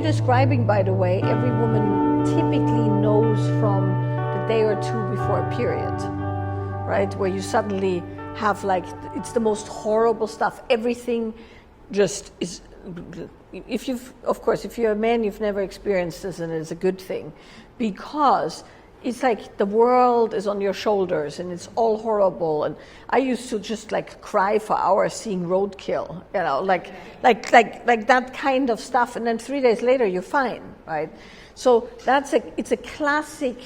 you're describing, by the way, every woman typically knows from the day or two before a period, right? Where you suddenly have like, it's the most horrible stuff. Everything just is, if you're a man, you've never experienced this, and it's a good thing, because it's like the world is on your shoulders and it's all horrible. And I used to just like cry for hours seeing roadkill, you know, like that kind of stuff. And then 3 days later, you're fine, right? So it's a classic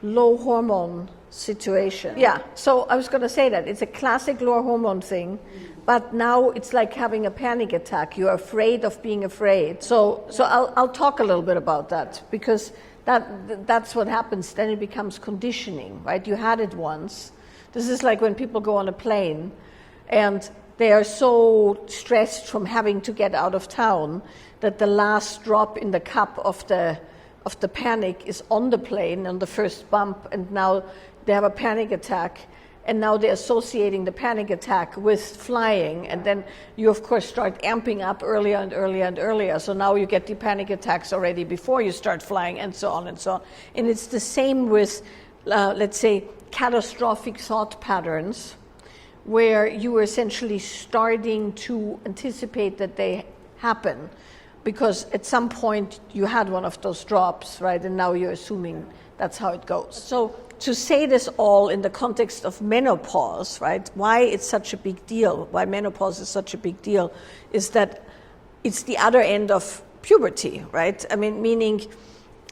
low hormone situation. Yeah, so I was going to say that it's a classic low hormone thing, but now it's like having a panic attack. You're afraid of being afraid. So I'll talk a little bit about that, because that's what happens. Then it becomes conditioning, right? You had it once. This is like when people go on a plane and they are so stressed from having to get out of town that the last drop in the cup of the panic is on the plane on the first bump, and now they have a panic attack, and now they're associating the panic attack with flying, and then you of course start amping up earlier and earlier and earlier, so now you get the panic attacks already before you start flying, and so on and so on. And it's the same with let's say catastrophic thought patterns, where you are essentially starting to anticipate that they happen, because at some point you had one of those drops, right? And now you're assuming that's how it goes. So to say this all in the context of menopause, right? Why it's such a big deal, why menopause is such a big deal, is that it's the other end of puberty, right? I mean, meaning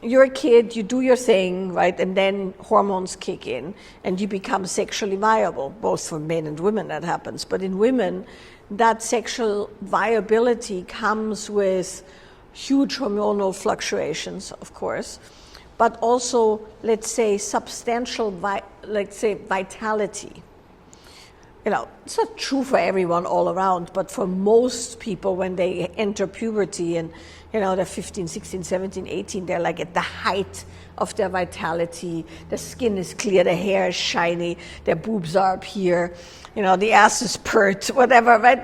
you're a kid, you do your thing, right? And then hormones kick in and you become sexually viable, both for men and women that happens. But in women, that sexual viability comes with huge hormonal fluctuations, of course, but also, let's say, substantial, vitality. You know, it's not true for everyone all around, but for most people when they enter puberty and, you know, they're 15, 16, 17, 18, they're like at the height of their vitality. The skin is clear, the hair is shiny, their boobs are up here, you know, the ass is pert, whatever, right?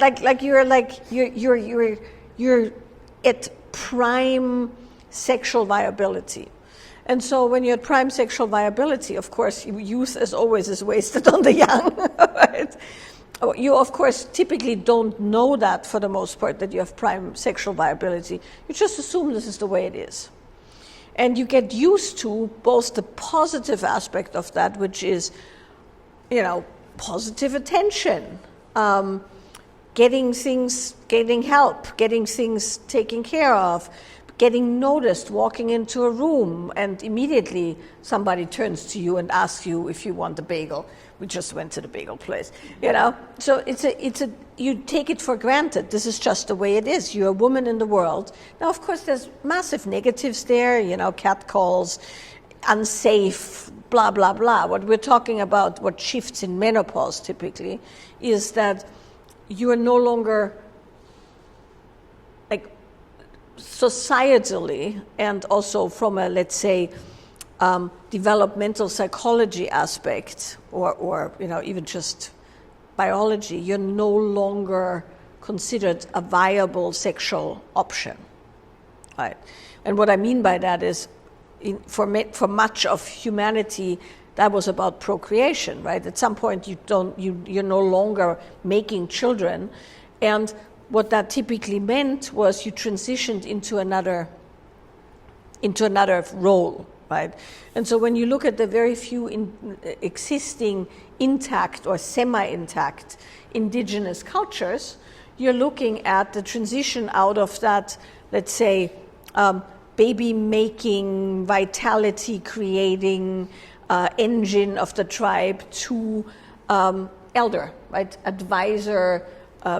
You're at prime sexual viability. And so when you're at prime sexual viability, of course, youth, as always, is wasted on the young, right? You, of course, typically don't know that for the most part, that you have prime sexual viability. You just assume this is the way it is. And you get used to both the positive aspect of that, which is, you know, positive attention, getting help, getting things taken care of, getting noticed, walking into a room, and immediately somebody turns to you and asks you if you want a bagel. We just went to the bagel place, you know? So you take it for granted. This is just the way it is. You're a woman in the world. Now, of course, there's massive negatives there, you know, catcalls, unsafe, blah, blah, blah. What we're talking about, what shifts in menopause typically, is that you are no longer, like, societally, and also from a, let's say, developmental psychology aspect, or you know, even just biology, you're no longer considered a viable sexual option, right? And what I mean by that is, for much of humanity, that was about procreation, right? At some point, you're no longer making children, and what that typically meant was you transitioned into another role, right? And so when you look at the very few existing intact or semi-intact indigenous cultures, you're looking at the transition out of that, let's say, baby-making, vitality-creating engine of the tribe to elder, right? Advisor,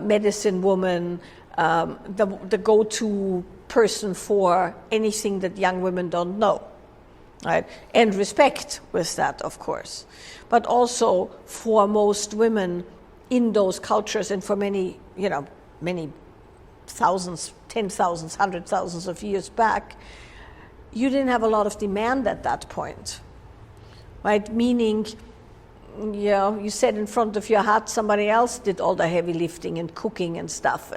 medicine woman, the go-to person for anything that young women don't know, right? And respect with that, of course. But also for most women in those cultures, and for many, you know, many thousands, 10,000s, 100,000s of years back, you didn't have a lot of demand at that point, right? Meaning, you know, you sat in front of your hut, somebody else did all the heavy lifting and cooking and stuff.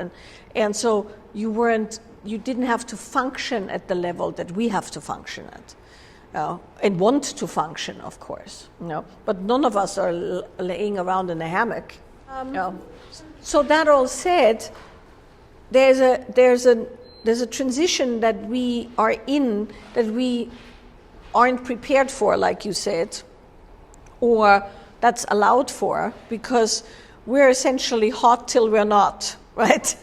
And so you weren't you didn't have to function at the level that we have to function at. And want to function, of course. But none of us are laying around in a hammock. So that all said, there's a transition that we are in that we aren't prepared for, like you said, or that's allowed for, because we're essentially hot till we're not, right?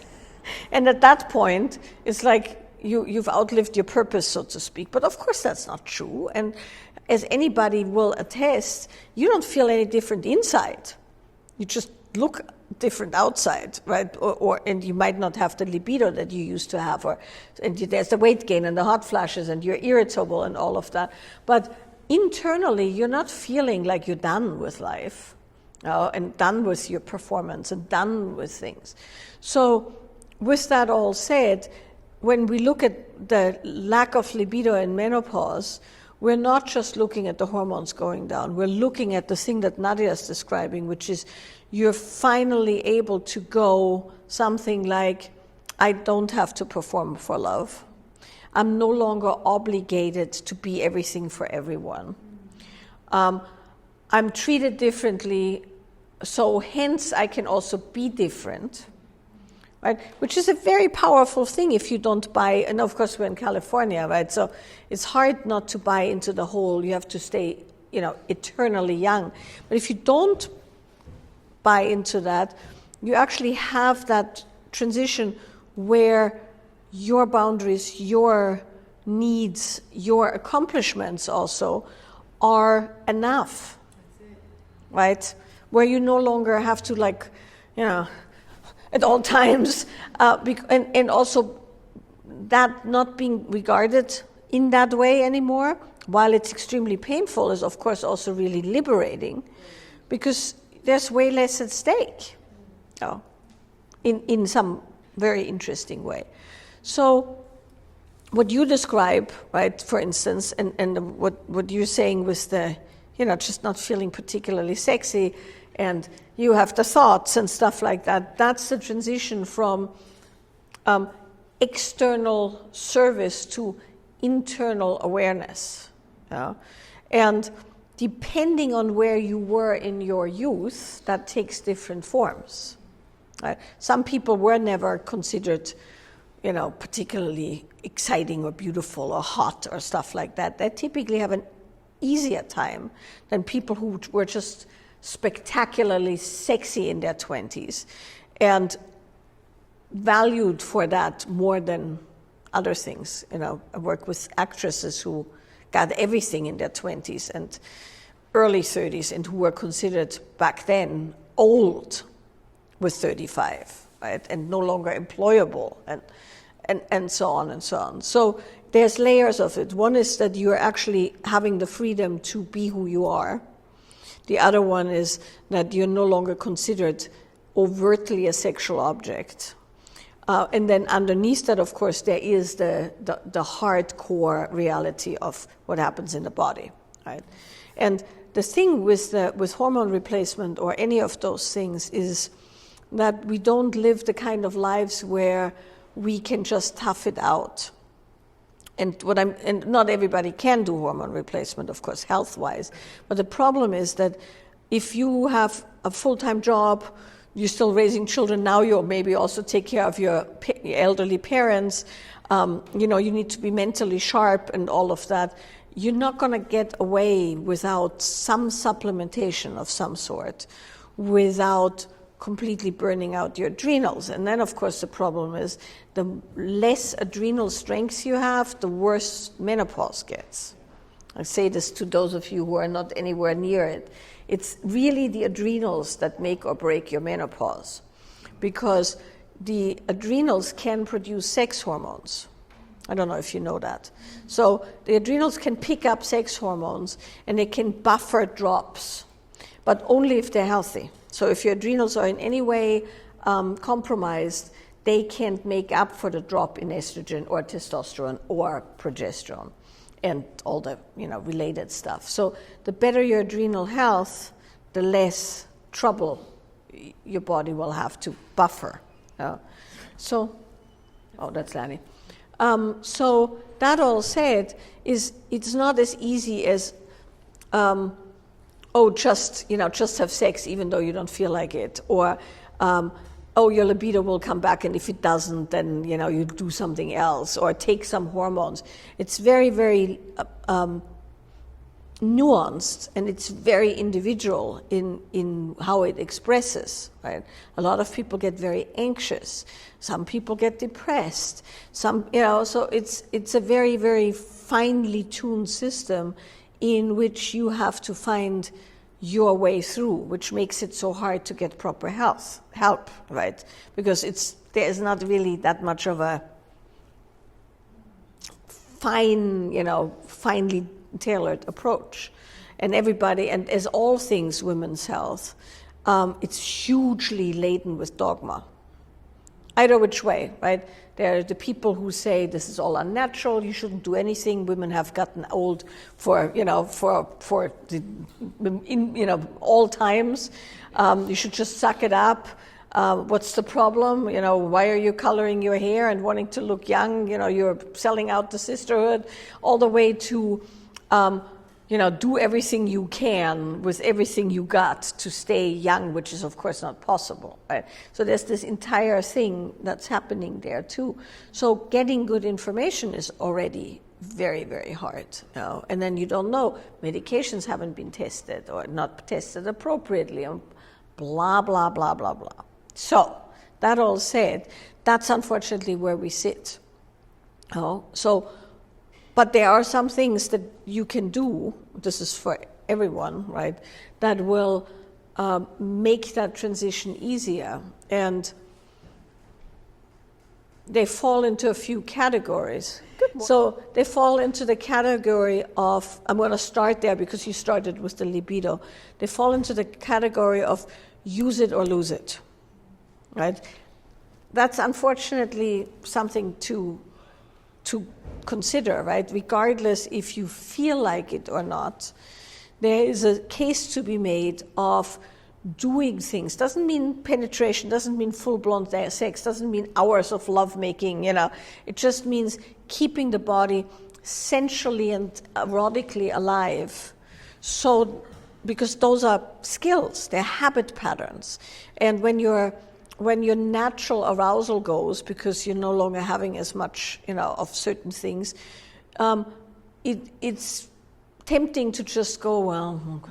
And at that point, it's like you've outlived your purpose, so to speak. But of course that's not true. And as anybody will attest, you don't feel any different inside. You just look different outside, right? And you might not have the libido that you used to have, and there's the weight gain and the hot flashes and you're irritable and all of that. But internally, you're not feeling like you're done with life, and done with your performance and done with things. So with that all said, when we look at the lack of libido in menopause, we're not just looking at the hormones going down. We're looking at the thing that Nadia is describing, which is you're finally able to go something like, I don't have to perform for love. I'm no longer obligated to be everything for everyone. I'm treated differently, so hence I can also be different. Right? Which is a very powerful thing if you don't buy, and of course we're in California, right? So it's hard not to buy into the whole, you have to stay, eternally young. But if you don't buy into that, you actually have that transition where your boundaries, your needs, your accomplishments also are enough, right? Where you no longer have to at all times, and also that not being regarded in that way anymore, while it's extremely painful, is of course also really liberating, because there's way less at stake, in some very interesting way. So what you describe, right, for instance, and what you're saying with the, just not feeling particularly sexy, and you have the thoughts and stuff like that, that's the transition from external service to internal awareness. And depending on where you were in your youth, that takes different forms. Some people were never considered, particularly exciting or beautiful or hot or stuff like that. They typically have an easier time than people who were just spectacularly sexy in their 20s and valued for that more than other things. I work with actresses who got everything in their 20s and early 30s and who were considered back then old with 35, right? And no longer employable and so on and so on. So there's layers of it. One is that you're actually having the freedom to be who you are. The other one is that you're no longer considered overtly a sexual object. And then underneath that, of course, there is the hardcore reality of what happens in the body, right? And the thing with hormone replacement or any of those things is that we don't live the kind of lives where we can just tough it out. And not everybody can do hormone replacement, of course, health-wise. But the problem is that if you have a full-time job, you're still raising children, now you maybe also take care of your elderly parents, you need to be mentally sharp and all of that. You're not going to get away without some supplementation of some sort, without completely burning out your adrenals. And then, of course, the problem is the less adrenal strength you have, the worse menopause gets. I say this to those of you who are not anywhere near it. It's really the adrenals that make or break your menopause, because the adrenals can produce sex hormones. I don't know if you know that. So the adrenals can pick up sex hormones and they can buffer drops, but only if they're healthy. So if your adrenals are in any way compromised, they can't make up for the drop in estrogen or testosterone or progesterone and all the related stuff. So the better your adrenal health, the less trouble your body will have to buffer. That's Lanny. So that all said, it's not as easy as, just have sex even though you don't feel like it, or your libido will come back, and if it doesn't, then you do something else, or take some hormones. It's very, very nuanced, and it's very individual in how it expresses, right? A lot of people get very anxious. Some people get depressed. So it's a very, very finely tuned system in which you have to find your way through, which makes it so hard to get proper help, right? Because there's not really that much of a finely tailored approach. And as all things women's health, it's hugely laden with dogma. Either which way, right? There are the people who say this is all unnatural, you shouldn't do anything, women have gotten old for all times, you should just suck it up. What's the problem? Why are you coloring your hair and wanting to look young? You're selling out the sisterhood, all the way to do everything you can with everything you got to stay young, which is of course not possible, right? So there's this entire thing that's happening there too. So getting good information is already very, very hard, and then you don't know, medications haven't been tested or not tested appropriately, and blah, blah, blah, blah, blah. So that all said, that's unfortunately where we sit. But there are some things that you can do, this is for everyone, right, that will make that transition easier. And they fall into a few categories. So they fall into the category of, I'm going to start there because you started with the libido. They fall into the category of use it or lose it, right? That's unfortunately something to consider, right? Regardless if you feel like it or not, there is a case to be made of doing things. Doesn't mean penetration, doesn't mean full-blown sex, doesn't mean hours of lovemaking, It just means keeping the body sensually and erotically alive. So, because those are skills, they're habit patterns. And when your natural arousal goes, because you're no longer having as much, of certain things, it's tempting to just go, well,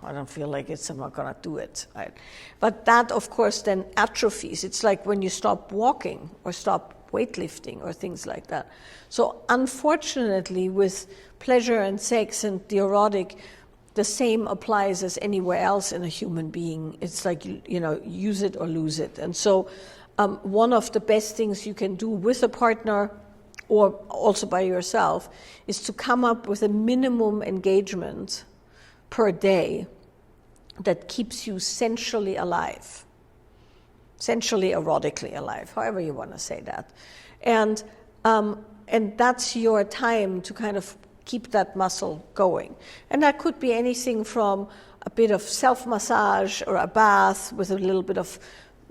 I don't feel like it, so I'm not going to do it. Right? But that, of course, then atrophies. It's like when you stop walking or stop weightlifting or things like that. So unfortunately, with pleasure and sex and the erotic, the same applies as anywhere else in a human being. It's like, use it or lose it. And so one of the best things you can do with a partner or also by yourself is to come up with a minimum engagement per day that keeps you sensually alive, sensually erotically alive, however you want to say that. And that's your time to kind of keep that muscle going. And that could be anything from a bit of self-massage or a bath with a little bit of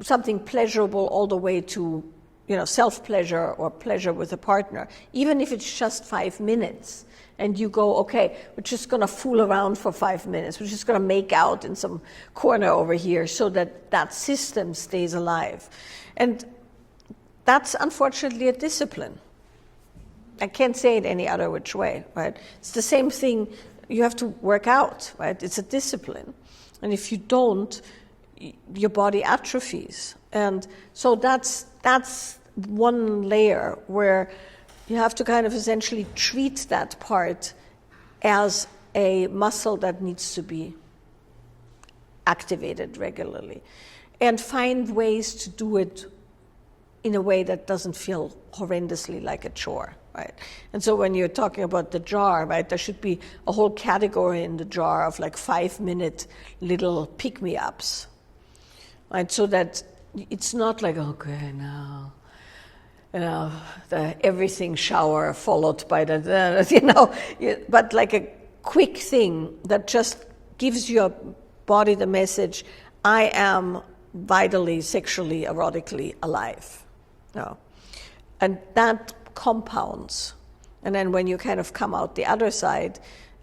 something pleasurable all the way to, self-pleasure or pleasure with a partner. Even if it's just 5 minutes and you go, okay, we're just going to fool around for 5 minutes. We're just going to make out in some corner over here so that system stays alive. And that's unfortunately a discipline. I can't say it any other which way, right? It's the same thing. You have to work out, right? It's a discipline. And if you don't, your body atrophies. And so that's one layer where you have to kind of essentially treat that part as a muscle that needs to be activated regularly and find ways to do it in a way that doesn't feel horrendously like a chore, right? And so when you're talking about the jar, right, there should be a whole category in the jar of like 5-minute little pick-me-ups, right? So that it's not like, okay, now, the everything shower followed by but like a quick thing that just gives your body the message, I am vitally, sexually, erotically alive. And that compounds. And then when you kind of come out the other side,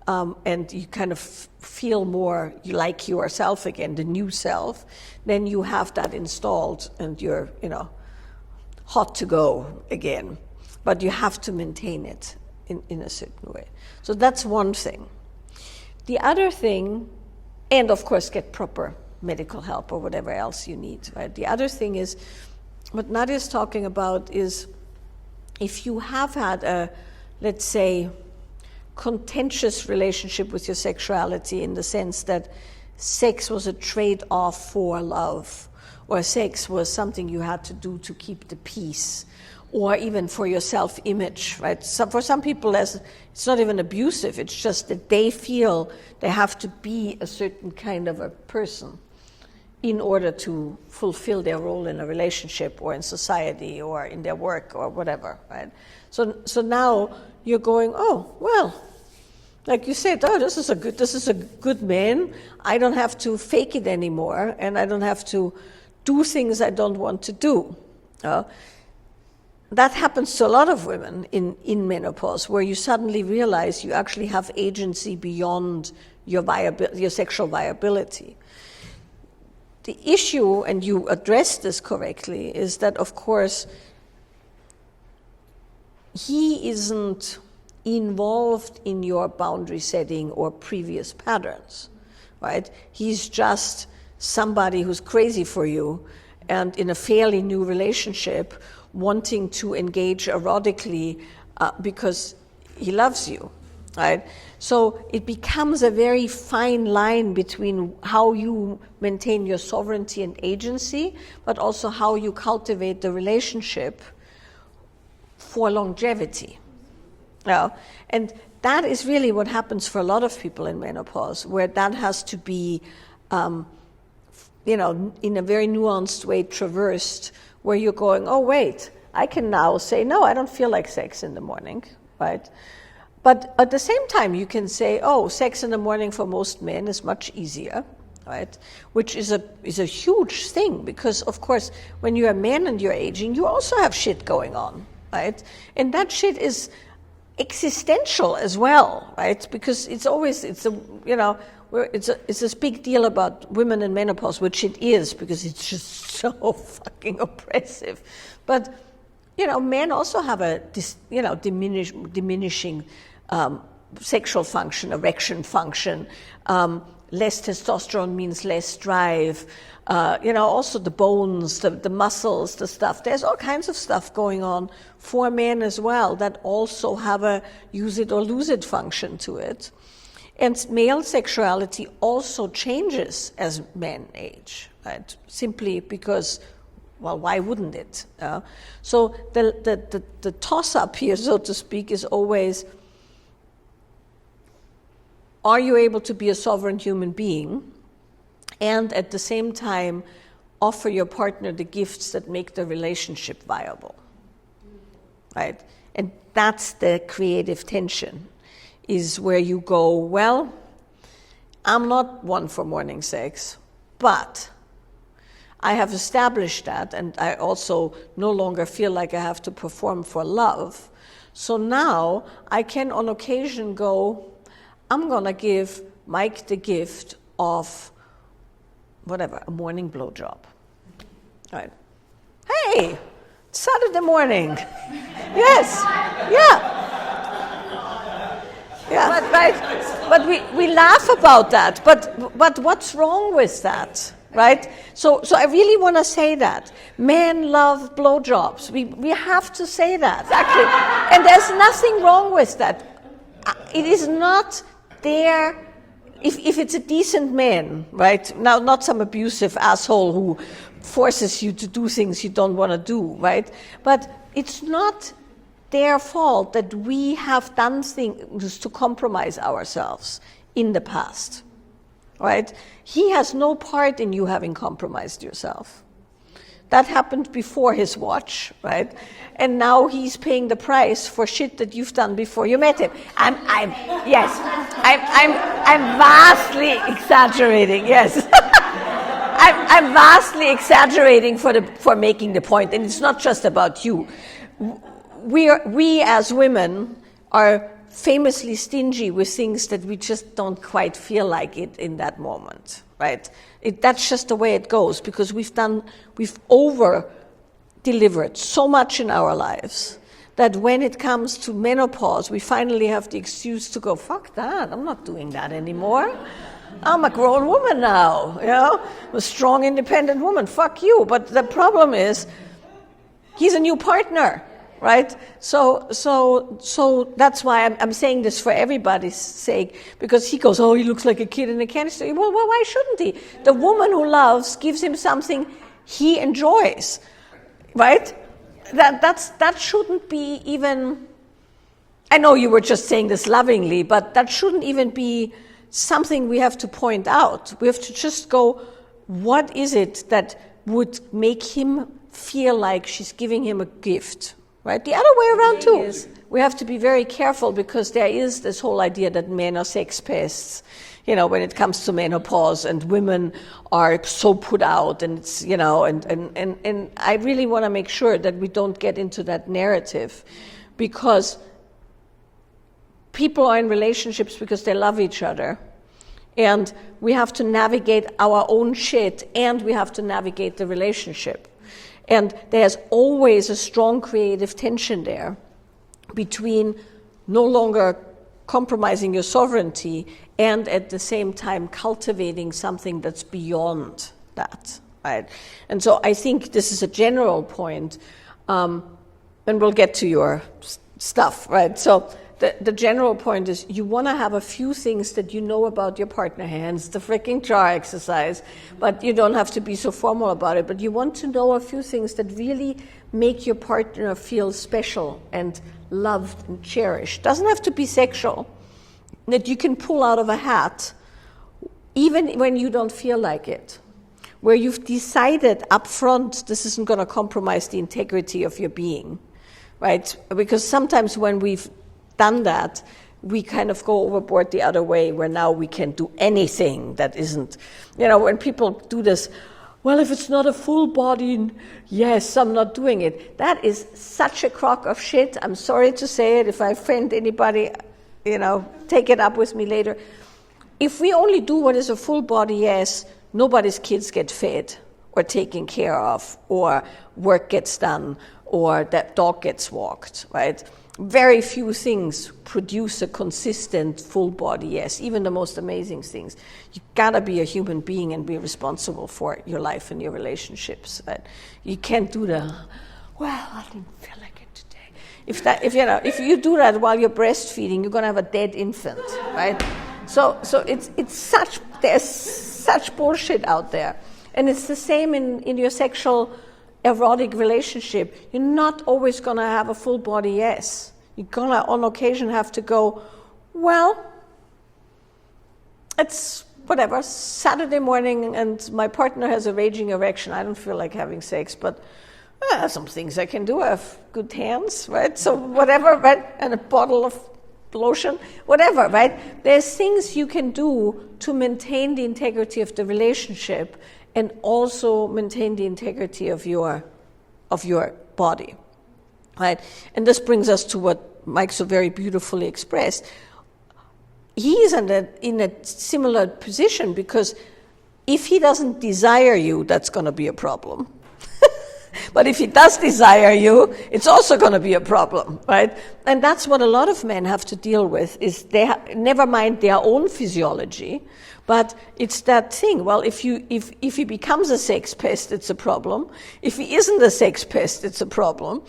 and you kind of feel more you like yourself again, the new self, then you have that installed and you're, hot to go again. But you have to maintain it in a certain way. So that's one thing. The other thing, and of course get proper medical help or whatever else you need, right? The other thing is, what Nadia is talking about is if you have had a, let's say, contentious relationship with your sexuality in the sense that sex was a trade-off for love, or sex was something you had to do to keep the peace, or even for your self-image, right? So for some people, it's not even abusive, it's just that they feel they have to be a certain kind of a person in order to fulfill their role in a relationship or in society or in their work or whatever, right? So now you're going, oh, well, like you said, oh, this is a good man. I don't have to fake it anymore, and I don't have to do things I don't want to do. That happens to a lot of women in menopause, where you suddenly realize you actually have agency beyond your sexual viability. The issue, and you addressed this correctly, is that, of course, he isn't involved in your boundary setting or previous patterns, right? He's just somebody who's crazy for you and in a fairly new relationship wanting to engage erotically because he loves you, right? So it becomes a very fine line between how you maintain your sovereignty and agency, but also how you cultivate the relationship for longevity. And that is really what happens for a lot of people in menopause, where that has to be, in a very nuanced way traversed, where you're going, oh, wait, I can now say, no, I don't feel like sex in the morning, right? But at the same time, you can say, oh, sex in the morning for most men is much easier, right? Which is a huge thing, because, of course, when you're a man and you're aging, you also have shit going on, right? And that shit is existential as well, right? Because it's this big deal about women in menopause, which it is, because it's just so fucking oppressive. But, men also have a diminishing sexual function, erection function. Less testosterone means less drive. Also the bones, the muscles, the stuff. There's all kinds of stuff going on for men as well that also have a use it or lose it function to it. And male sexuality also changes as men age, right? Simply because, well, why wouldn't it? So the toss-up here, so to speak, is always, are you able to be a sovereign human being and at the same time offer your partner the gifts that make the relationship viable, right? And that's the creative tension, is where you go, well, I'm not one for morning sex, but I have established that, and I also no longer feel like I have to perform for love. So now I can on occasion go, I'm going to give Mike the gift of whatever, a morning blowjob. Right? Hey, it's Saturday morning. Yes, yeah. Yeah, but we laugh about that. But what's wrong with that, right? So I really want to say that men love blowjobs. We have to say that, exactly. And there's nothing wrong with that. It is not there. If it's a decent man, right? Now, not some abusive asshole who forces you to do things you don't want to do, right? But it's not their fault that we have done things to compromise ourselves in the past, right? He has no part in you having compromised yourself. That happened before his watch, right? And now he's paying the price for shit that you've done before you met him. I'm vastly exaggerating. Yes, I'm vastly exaggerating for making the point, and it's not just about you. we as women are famously stingy with things that we just don't quite feel like it in that moment, right? That's just the way it goes, because we've over-delivered so much in our lives that when it comes to menopause, we finally have the excuse to go, fuck that, I'm not doing that anymore. I'm a grown woman now, I'm a strong, independent woman, fuck you. But the problem is, he's a new partner, right? So that's why I'm saying this for everybody's sake, because he goes, oh, he looks like a kid in a candy store. Well, why shouldn't he? The woman who loves gives him something he enjoys, right? That shouldn't be even, I know you were just saying this lovingly, but that shouldn't even be something we have to point out. We have to just go, what is it that would make him feel like she's giving him a gift, right? The other way around too is we have to be very careful, because there is this whole idea that men are sex pests, when it comes to menopause, and women are so put out, and it's, and I really want to make sure that we don't get into that narrative, because people are in relationships because they love each other, and we have to navigate our own shit, and we have to navigate the relationship. And there's always a strong creative tension there between no longer compromising your sovereignty and at the same time cultivating something that's beyond that, right? And so I think this is a general point, and we'll get to your stuff, right? So the general point is, you want to have a few things that you know about your partner, hence the freaking jar exercise, but you don't have to be so formal about it, but you want to know a few things that really make your partner feel special and loved and cherished. Doesn't have to be sexual, that you can pull out of a hat even when you don't feel like it, where you've decided up front this isn't going to compromise the integrity of your being, right? Because sometimes when we've done that, we kind of go overboard the other way, where now we can do anything that isn't, when people do this, well, if it's not a full body, yes, I'm not doing it. That is such a crock of shit. I'm sorry to say it. If I offend anybody, take it up with me later. If we only do what is a full body yes, nobody's kids get fed or taken care of, or work gets done, or that dog gets walked, right? Very few things produce a consistent full body yes, even the most amazing things. You gotta be a human being and be responsible for your life and your relationships. Right? You can't do the, well, I didn't feel like it today. If you do that while you're breastfeeding, you're gonna have a dead infant, right? So there's such bullshit out there. And it's the same in your sexual erotic relationship. You're not always going to have a full body yes. You're going to, on occasion, have to go, well, it's whatever, Saturday morning and my partner has a raging erection. I don't feel like having sex, but some things I can do. I have good hands, right? So whatever, right? And a bottle of lotion, whatever, right? There's things you can do to maintain the integrity of the relationship and also maintain the integrity of your body, right? And this brings us to what Mike so very beautifully expressed. He is in a similar position, because if he doesn't desire you, that's going to be a problem. But if he does desire you, it's also going to be a problem, right? And that's what a lot of men have to deal with, is never mind their own physiology, but it's that thing. Well, if he becomes a sex pest, it's a problem. If he isn't a sex pest, it's a problem.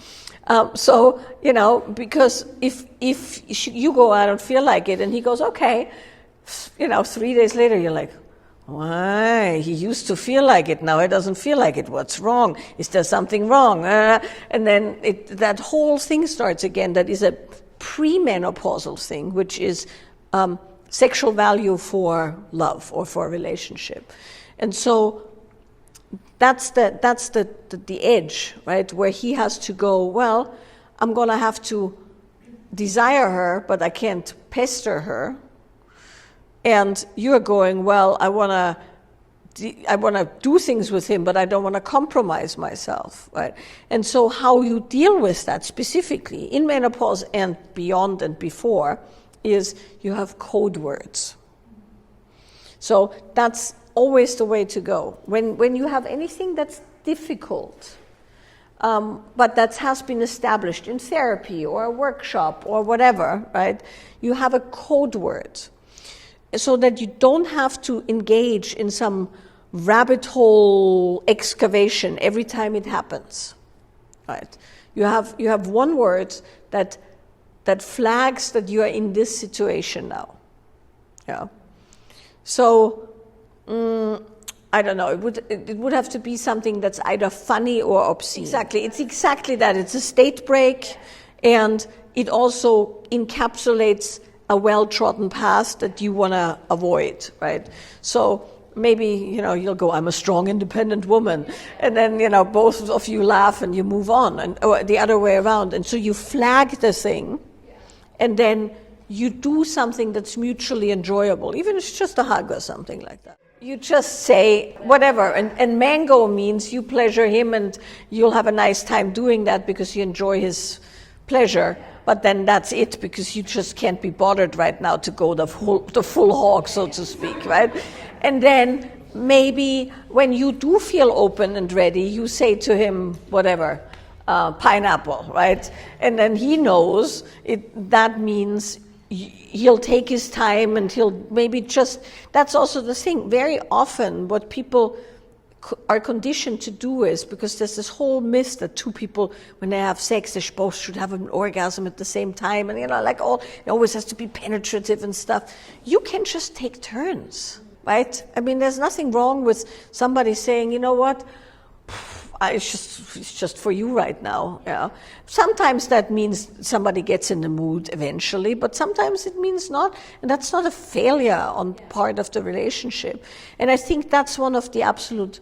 Because if you go, I don't feel like it, and he goes, okay, 3 days later, you're like, why? He used to feel like it. Now he doesn't feel like it. What's wrong? Is there something wrong? And then that whole thing starts again. That is a premenopausal thing, which is sexual value for love or for a relationship. And so that's the edge, right? Where he has to go, well, I'm going to have to desire her, but I can't pester her. And you're going, well, I want to I want to do things with him, but I don't want to compromise myself, right? And so how you deal with that specifically in menopause and beyond and before is you have code words. So that's always the way to go. When you have anything that's difficult, but that has been established in therapy or a workshop or whatever, right? You have a code word so that you don't have to engage in some rabbit hole excavation every time it happens, right? You have one word that flags that you are in this situation now. Yeah. So I don't know. It would have to be something that's either funny or obscene. Exactly. It's exactly that. It's a state break, and it also encapsulates a well-trodden path that you want to avoid, right? So maybe, you'll go, I'm a strong, independent woman. And then, both of you laugh and you move on, or the other way around. And so you flag the thing, and then you do something that's mutually enjoyable, even if it's just a hug or something like that. You just say whatever, and mango means you pleasure him and you'll have a nice time doing that because you enjoy his pleasure, but then that's it because you just can't be bothered right now to go the full hog, so to speak, right? And then maybe when you do feel open and ready, you say to him whatever, pineapple, right? And then he knows that means he'll take his time and he'll maybe that's also the thing. Very often what people are conditioned to do is, because there's this whole myth that two people, when they have sex, they both should have an orgasm at the same time. And, it always has to be penetrative and stuff. You can just take turns, right? I mean, there's nothing wrong with somebody saying, you know what, it's just for you right now. Yeah. Sometimes that means somebody gets in the mood eventually, but sometimes it means not, and that's not a failure on part of the relationship. And I think that's one of the absolute,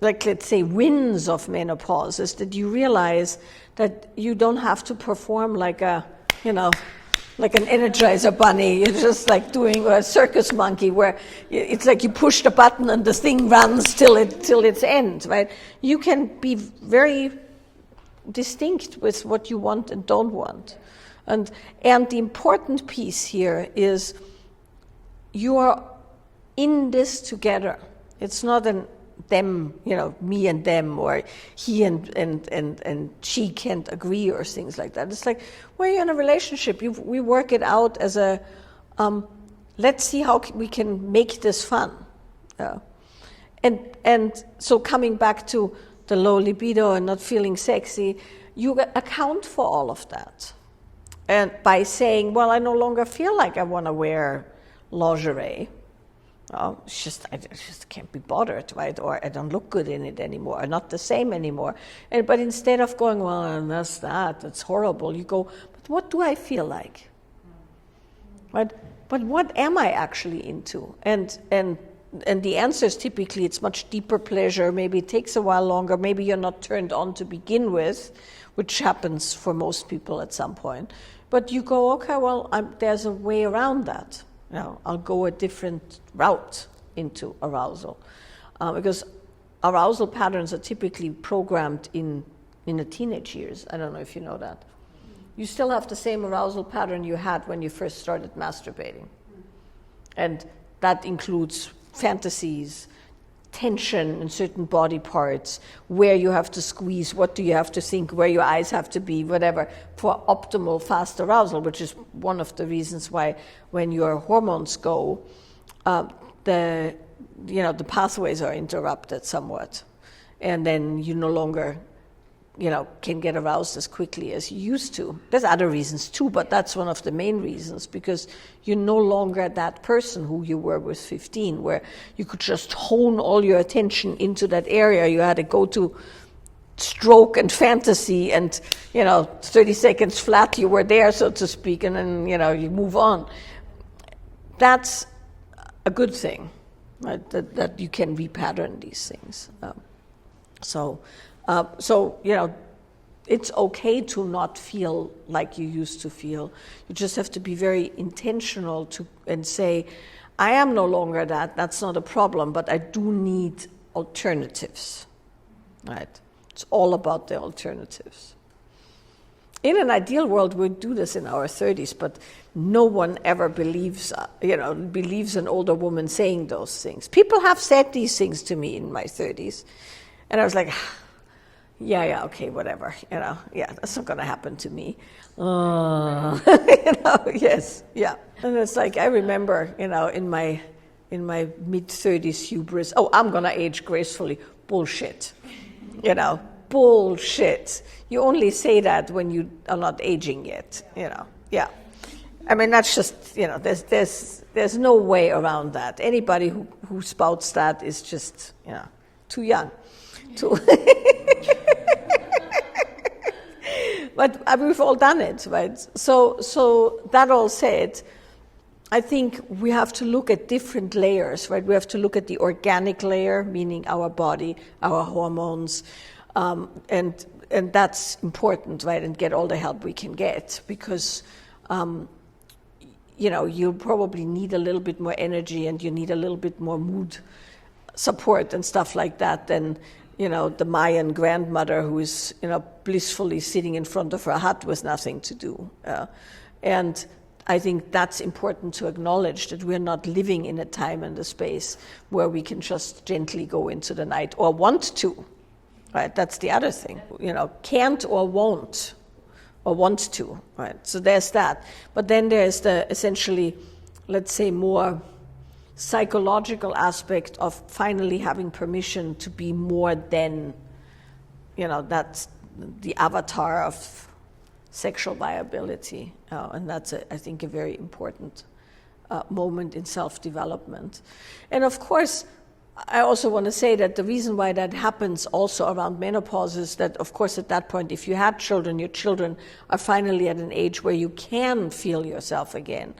let's say, wins of menopause, is that you realize that you don't have to perform like an Energizer bunny. You're just like doing a circus monkey where it's like you push the button and the thing runs till its end, right? You can be very distinct with what you want and don't want. And the important piece here is you are in this together. It's not an them, me and them, or he and she can't agree, or things like that. It's like, when you're in a relationship, we work it out as a, let's see how we can make this fun. And so coming back to the low libido and not feeling sexy, you account for all of that. And by saying, well, I no longer feel like I want to wear lingerie. I just can't be bothered, right? Or I don't look good in it anymore, or not the same anymore. But instead of going, well, that's horrible, you go, but what do I feel like? Right? But what am I actually into? And the answer is typically it's much deeper pleasure. Maybe it takes a while longer. Maybe you're not turned on to begin with, which happens for most people at some point. But you go, okay, well, there's a way around that. I'll go a different route into arousal, because arousal patterns are typically programmed in the teenage years. I don't know if you know that. You still have the same arousal pattern you had when you first started masturbating. And that includes fantasies, tension in certain body parts, where you have to squeeze, what do you have to think, where your eyes have to be, whatever, for optimal fast arousal, which is one of the reasons why when your hormones go, the pathways are interrupted somewhat. And then you no longer, can get aroused as quickly as you used to. There's other reasons too, but that's one of the main reasons, because you're no longer that person who you were with 15, where you could just hone all your attention into that area. You had to go to stroke and fantasy and, 30 seconds flat, you were there, so to speak, and then, you move on. That's a good thing, right? That you can repattern these things. So, it's okay to not feel like you used to feel. You just have to be very intentional and say, I am no longer that. That's not a problem, but I do need alternatives, right? It's all about the alternatives. In an ideal world, we'd do this in our 30s, but no one ever believes an older woman saying those things. People have said these things to me in my 30s, and I was like, yeah, okay, whatever, that's not going to happen to me. Yes, yeah. And it's like, I remember, in my mid-30s hubris, I'm going to age gracefully. Bullshit, bullshit. You only say that when you are not aging yet, yeah. I mean, that's just, there's no way around that. Anybody who spouts that is just, too young. But we've all done it, right? So that all said, I think we have to look at different layers, right? We have to look at the organic layer, meaning our body, our hormones, and that's important, right? And get all the help we can get, because you'll probably need a little bit more energy, and you need a little bit more mood support and stuff like that than the Mayan grandmother who is, blissfully sitting in front of her hut with nothing to do. And I think that's important to acknowledge, that we're not living in a time and a space where we can just gently go into the night, or want to, right? That's the other thing, can't or won't, or want to, right? So there's that. But then there's the essentially, let's say, more psychological aspect of finally having permission to be more than, that's the avatar of sexual viability. And that's, I think, a very important moment in self-development. And of course, I also want to say that the reason why that happens also around menopause is that, of course, at that point, if you had children, your children are finally at an age where you can feel yourself again,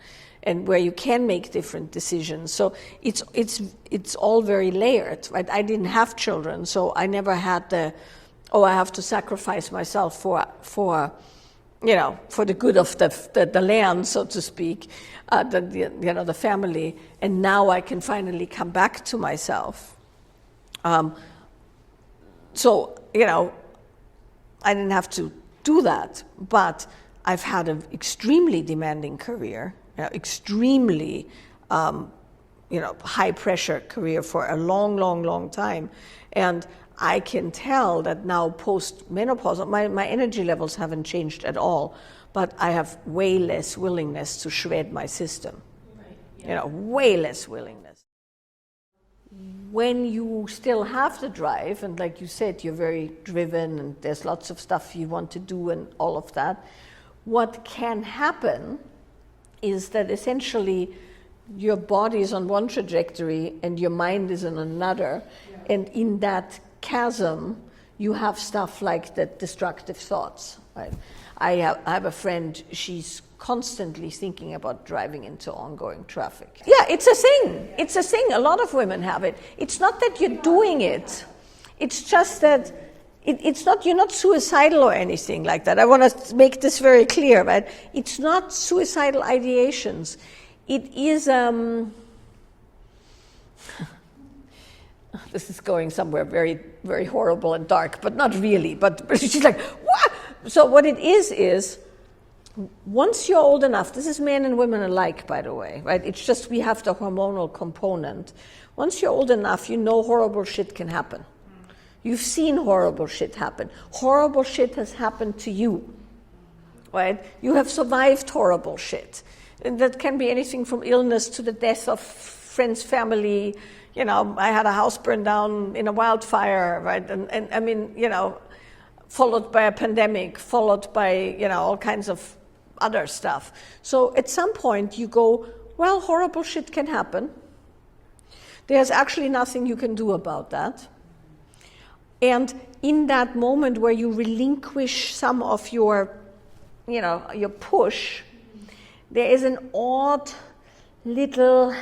and where you can make different decisions. So it's all very layered, right? I didn't have children, so I never had I have to sacrifice myself for the good of the land, so to speak, the family, and now I can finally come back to myself. So I didn't have to do that, but I've had an extremely demanding career. Extremely, high pressure career for a long, long, long time. And I can tell that now post-menopause, my energy levels haven't changed at all, but I have way less willingness to shred my system. Right. Way less willingness. When you still have the drive, and like you said, you're very driven, and there's lots of stuff you want to do and all of that, what can happen is that essentially your body is on one trajectory and your mind is on another. Yeah. And in that chasm, you have stuff like the destructive thoughts. Right? I have a friend, she's constantly thinking about driving into ongoing traffic. Yeah, it's a thing. It's a thing. A lot of women have it. It's not that you're doing it. It's just that it's not, you're not suicidal or anything like that. I want to make this very clear, right? It's not suicidal ideations. It is, this is going somewhere very, very horrible and dark, but not really. But she's like, what? So what it is once you're old enough, this is men and women alike, by the way, right? It's just we have the hormonal component. Once you're old enough, horrible shit can happen. You've seen horrible shit happen. Horrible shit has happened to you, right? You have survived horrible shit. And that can be anything from illness to the death of friends, family. I had a house burned down in a wildfire, right? And I mean, followed by a pandemic, followed by, all kinds of other stuff. So at some point you go, well, horrible shit can happen. There's actually nothing you can do about that. And in that moment where you relinquish some of your push, there is an odd little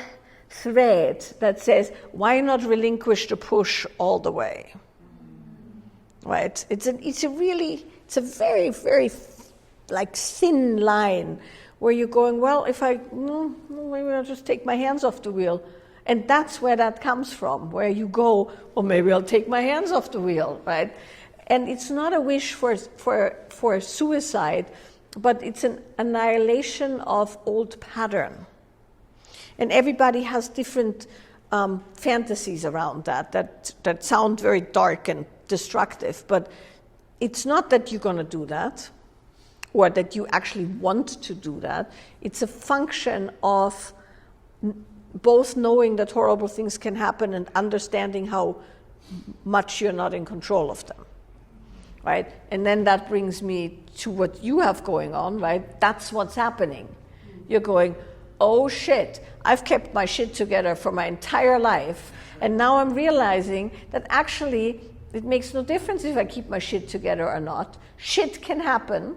thread that says, why not relinquish the push all the way? Right? It's a very, very thin line where you're going, well, if maybe I'll just take my hands off the wheel. And that's where that comes from, where you go, well, maybe I'll take my hands off the wheel, right? And it's not a wish for suicide, but it's an annihilation of old pattern. And everybody has different fantasies around that sound very dark and destructive. But it's not that you're going to do that, or that you actually want to do that. It's a function of both knowing that horrible things can happen and understanding how much you're not in control of them, right? And then that brings me to what you have going on, right? That's what's happening. You're going, oh shit, I've kept my shit together for my entire life, and now I'm realizing that actually it makes no difference if I keep my shit together or not. Shit can happen.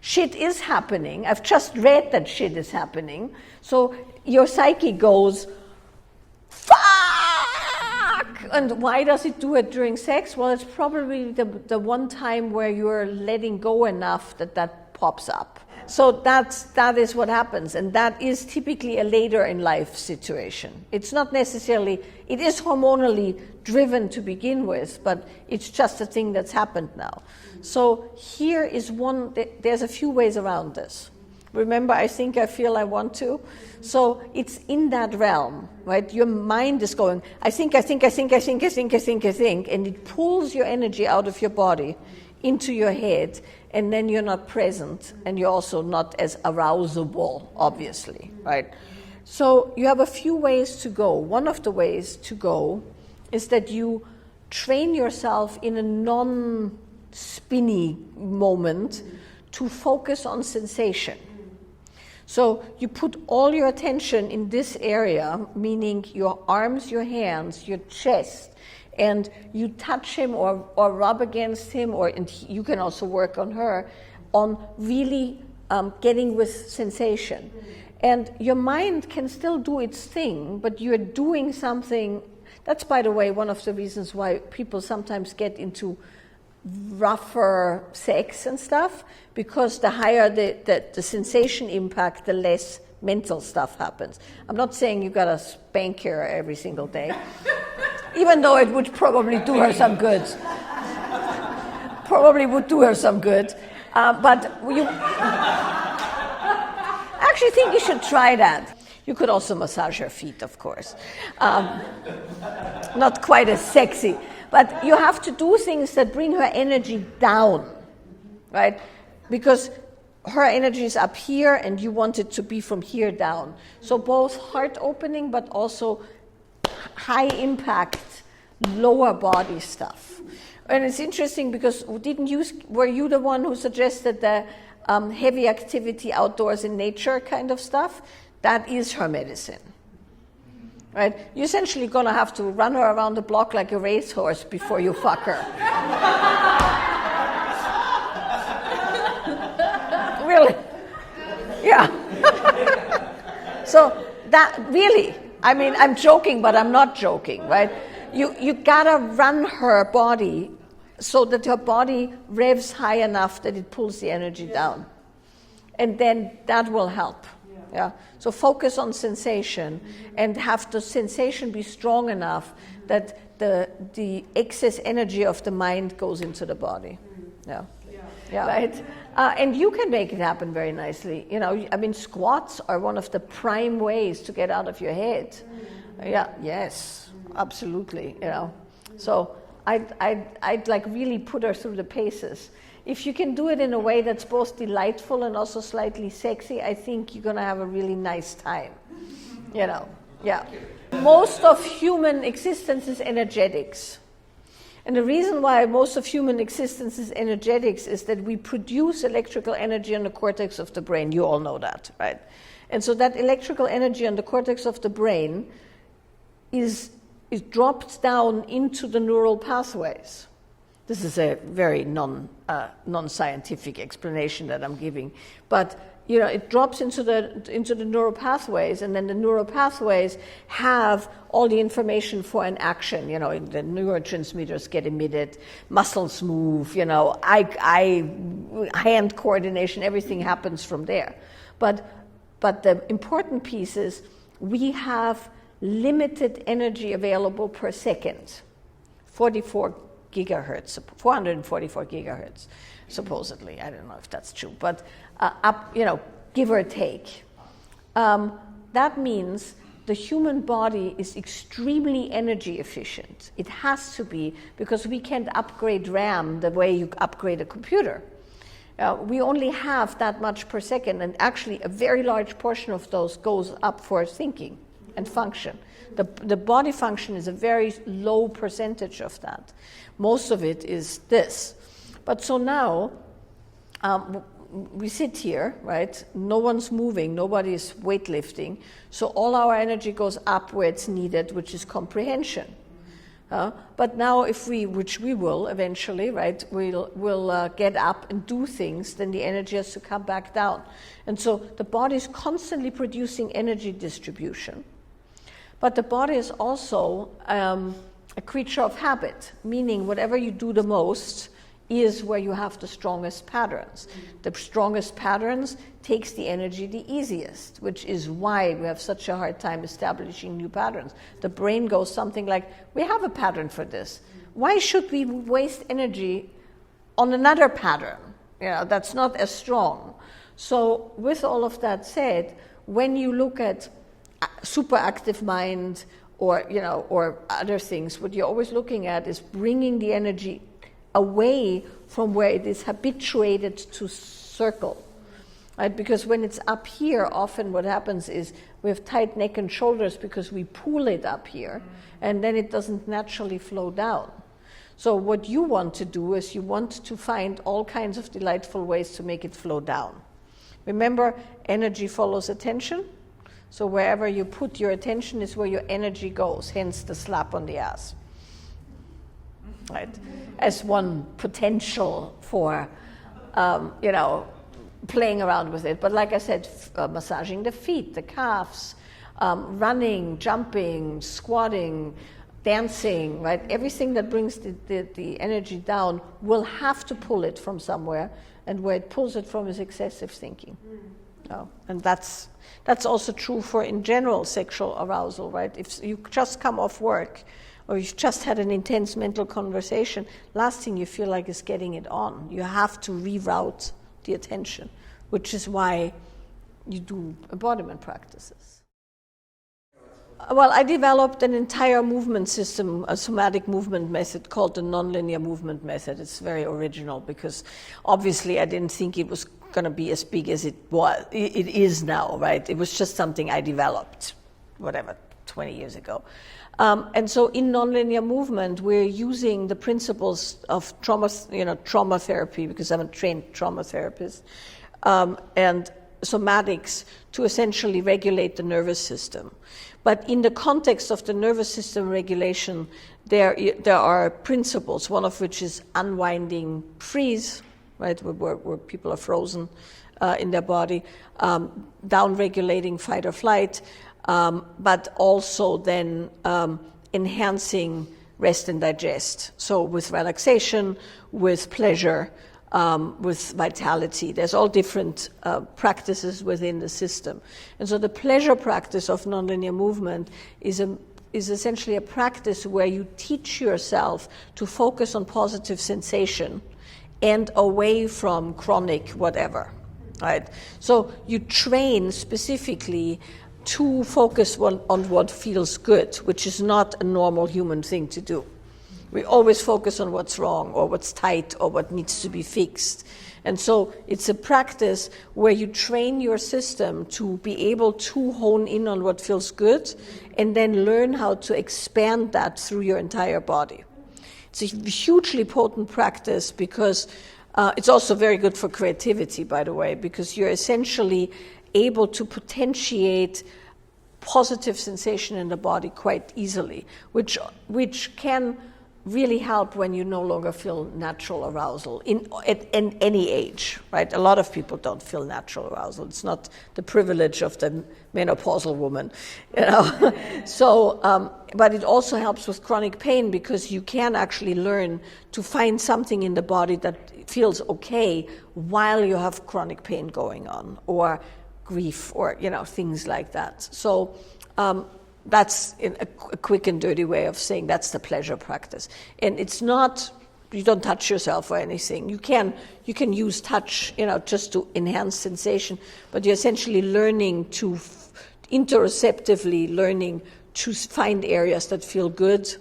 Shit is happening. I've just read that shit is happening. So your psyche goes, fuck! And why does it do it during sex? Well, it's probably the one time where you're letting go enough that pops up. So that is what happens, and that is typically a later in life situation. It's not necessarily, it is hormonally driven to begin with, but it's just a thing that's happened now. So here is there's a few ways around this. Remember, I think, I feel, I want to. So it's in that realm, right? Your mind is going, I think, and it pulls your energy out of your body into your head, and then you're not present, and you're also not as arousable, obviously, right? So you have a few ways to go. One of the ways to go is that you train yourself in a non-spinny moment to focus on sensation. So you put all your attention in this area, meaning your arms, your hands, your chest, and you touch him or rub against him, and you can also work on her, on really getting with sensation. And your mind can still do its thing, but you're doing something. That's, by the way, one of the reasons why people sometimes get into rougher sex and stuff, because the higher the sensation impact, the less mental stuff happens. I'm not saying you gotta spank her every single day, even though it would probably do her some good. Probably would do her some good. But you actually think you should try that. You could also massage her feet, of course. Not quite as sexy. But you have to do things that bring her energy down, right? Because her energy is up here, and you want it to be from here down. So both heart opening, but also high impact, lower body stuff. And it's interesting because were you the one who suggested the heavy activity outdoors in nature kind of stuff? That is her medicine, right? You're essentially going to have to run her around the block like a racehorse before you fuck her. Really? Yeah. So that really, I mean, I'm joking, but I'm not joking, right? You gotta run her body so that her body revs high enough that it pulls the energy down. And then that will help. Yeah. So focus on sensation and have the sensation be strong enough that the excess energy of the mind goes into the body. Yeah. Yeah. Right. And you can make it happen very nicely. You know, I mean, squats are one of the prime ways to get out of your head. Yeah. Yes. Absolutely. You know. So I'd like really put her through the paces. If you can do it in a way that's both delightful and also slightly sexy, I think you're going to have a really nice time. You know, yeah. Most of human existence is energetics. And the reason why most of human existence is energetics is that we produce electrical energy on the cortex of the brain. You all know that, right? And so that electrical energy on the cortex of the brain is dropped down into the neural pathways. This is a very non-scientific explanation that I'm giving, but you know, it drops into the neural pathways, and then the neural pathways have all the information for an action. You know, the neurotransmitters get emitted, muscles move. You know, eye hand coordination, everything happens from there. But the important piece is we have limited energy available per second, 444 gigahertz, supposedly. I don't know if that's true, but give or take. That means the human body is extremely energy efficient. It has to be, because we can't upgrade RAM the way you upgrade a computer. We only have that much per second, and actually a very large portion of those goes up for thinking and function. The body function is a very low percentage of that. Most of it is this. But so now, we sit here, right? No one's moving, nobody is weightlifting. So all our energy goes up where it's needed, which is comprehension. But now which we will eventually, right, we'll get up and do things, then the energy has to come back down. And so the body is constantly producing energy distribution. But the body is also a creature of habit, meaning whatever you do the most is where you have the strongest patterns. The strongest patterns takes the energy the easiest, which is why we have such a hard time establishing new patterns. The brain goes something like, we have a pattern for this. Why should we waste energy on another pattern? That's not as strong. So with all of that said, when you look at superactive mind or other things, what you're always looking at is bringing the energy away from where it is habituated to circle, right? Because when it's up here, often what happens is we have tight neck and shoulders because we pull it up here, and then it doesn't naturally flow down. So what you want to do is you want to find all kinds of delightful ways to make it flow down. Remember, energy follows attention. So wherever you put your attention is where your energy goes, hence the slap on the ass. Right, as one potential for, playing around with it. But like I said, massaging the feet, the calves, running, jumping, squatting, dancing, right? Everything that brings the energy down will have to pull it from somewhere, and where it pulls it from is excessive thinking. And that's also true for, in general, sexual arousal, right? If you just come off work, or you've just had an intense mental conversation, last thing you feel like is getting it on. You have to reroute the attention, which is why you do embodiment practices. Well, I developed an entire movement system, a somatic movement method called the nonlinear movement method. It's very original because obviously I didn't think it was going to be as big as it is now, right? It was just something I developed, 20 years ago. And so in nonlinear movement, we're using the principles of trauma therapy, because I'm a trained trauma therapist, and somatics to essentially regulate the nervous system. But in the context of the nervous system regulation, there are principles, one of which is unwinding freeze, right, where people are frozen in their body, down-regulating fight or flight, but also then enhancing rest and digest. So with relaxation, with pleasure, with vitality. There's all different practices within the system. And so the pleasure practice of nonlinear movement is essentially a practice where you teach yourself to focus on positive sensation and away from chronic whatever, right? So you train specifically to focus on what feels good, which is not a normal human thing to do. We always focus on what's wrong or what's tight or what needs to be fixed. And so it's a practice where you train your system to be able to hone in on what feels good and then learn how to expand that through your entire body. It's a hugely potent practice because it's also very good for creativity, by the way, because you're essentially able to potentiate positive sensation in the body quite easily, which can really help when you no longer feel natural arousal at any age, right? A lot of people don't feel natural arousal. It's not the privilege of the menopausal woman, So, but it also helps with chronic pain because you can actually learn to find something in the body that feels okay while you have chronic pain going on, or grief or, things like that. So that's a quick and dirty way of saying that's the pleasure practice. And it's not, you don't touch yourself or anything. You can use touch, just to enhance sensation, but you're essentially learning to, interoceptively learning to find areas that feel good,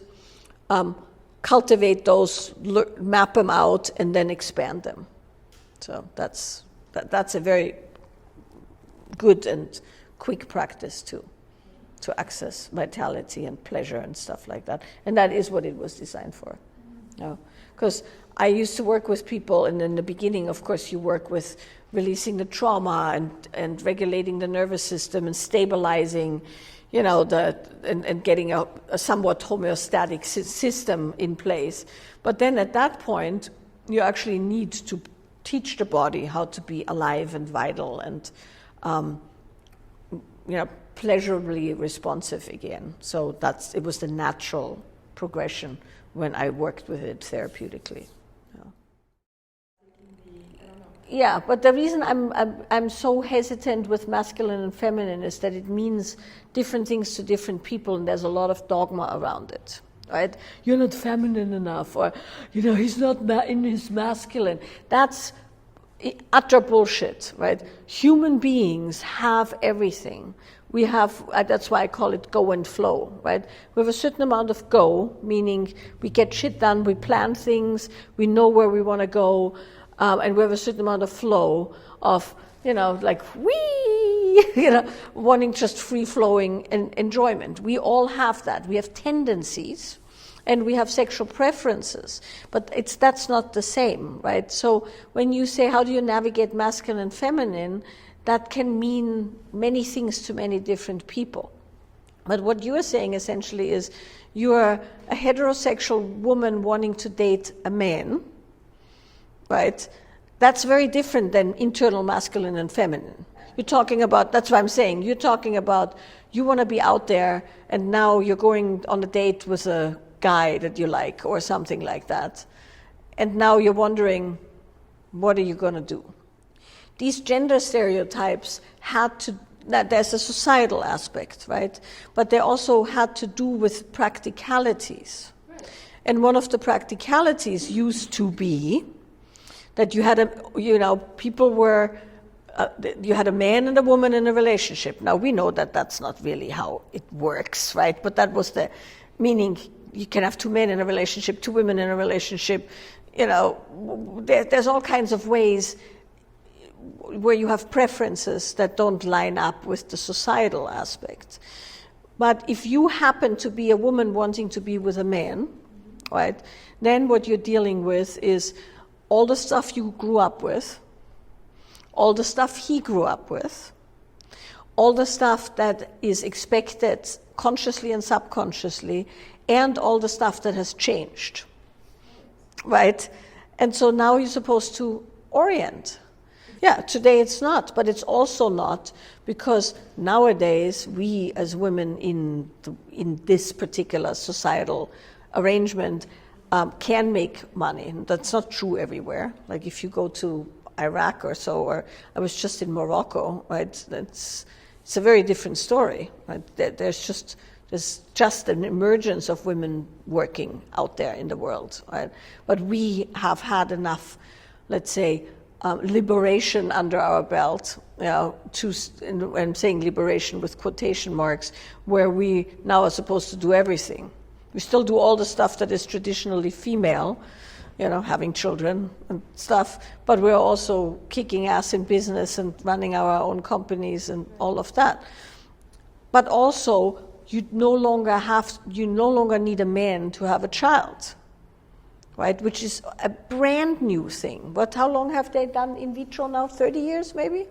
cultivate those, map them out, and then expand them. So that's a very good and quick practice to access vitality and pleasure and stuff like that. And that is what it was designed for. Because I used to work with people, and in the beginning, of course, you work with releasing the trauma and regulating the nervous system and stabilizing, and getting a somewhat homeostatic system in place. But then at that point, you actually need to teach the body how to be alive and vital and, pleasurably responsive again. So it was the natural progression when I worked with it therapeutically. Yeah, but the reason I'm so hesitant with masculine and feminine is that it means different things to different people, and there's a lot of dogma around it, right? You're not feminine enough, or he's not in his masculine. That's utter bullshit, right? Human beings have everything. We have, that's why I call it go and flow, right? We have a certain amount of go, meaning we get shit done, we plan things, we know where we want to go, and we have a certain amount of flow of, like wee, wanting just free-flowing enjoyment. We all have that. We have tendencies, and we have sexual preferences, but that's not the same, right? So when you say, how do you navigate masculine and feminine, that can mean many things to many different people. But what you are saying essentially is you are a heterosexual woman wanting to date a man, right? That's very different than internal masculine and feminine. You're talking about, that's what I'm saying, you're talking about you want to be out there and now you're going on a date with a guy that you like or something like that. And now you're wondering, what are you going to do? These gender stereotypes there's a societal aspect, right? But they also had to do with practicalities. Right. And one of the practicalities used to be that you had you had a man and a woman in a relationship. Now we know that that's not really how it works, right? But that was the meaning. You can have two men in a relationship, two women in a relationship. There's all kinds of ways where you have preferences that don't line up with the societal aspect. But if you happen to be a woman wanting to be with a man, right, then what you're dealing with is all the stuff you grew up with, all the stuff he grew up with, all the stuff that is expected consciously and subconsciously, and all the stuff that has changed, right? And so now you're supposed to orient. Yeah, today it's not, but it's also not because nowadays we as women in this particular societal arrangement can make money. That's not true everywhere. Like if you go to Iraq or so, or I was just in Morocco, right? It's a very different story, right? There's just an emergence of women working out there in the world, right? But we have had enough, let's say, liberation under our belt, and I'm saying liberation with quotation marks, where we now are supposed to do everything. We still do all the stuff that is traditionally female, having children and stuff, but we're also kicking ass in business and running our own companies and all of that. But also, you no longer need a man to have a child. Right, which is a brand new thing. But how long have they done in vitro now? 30 years, maybe?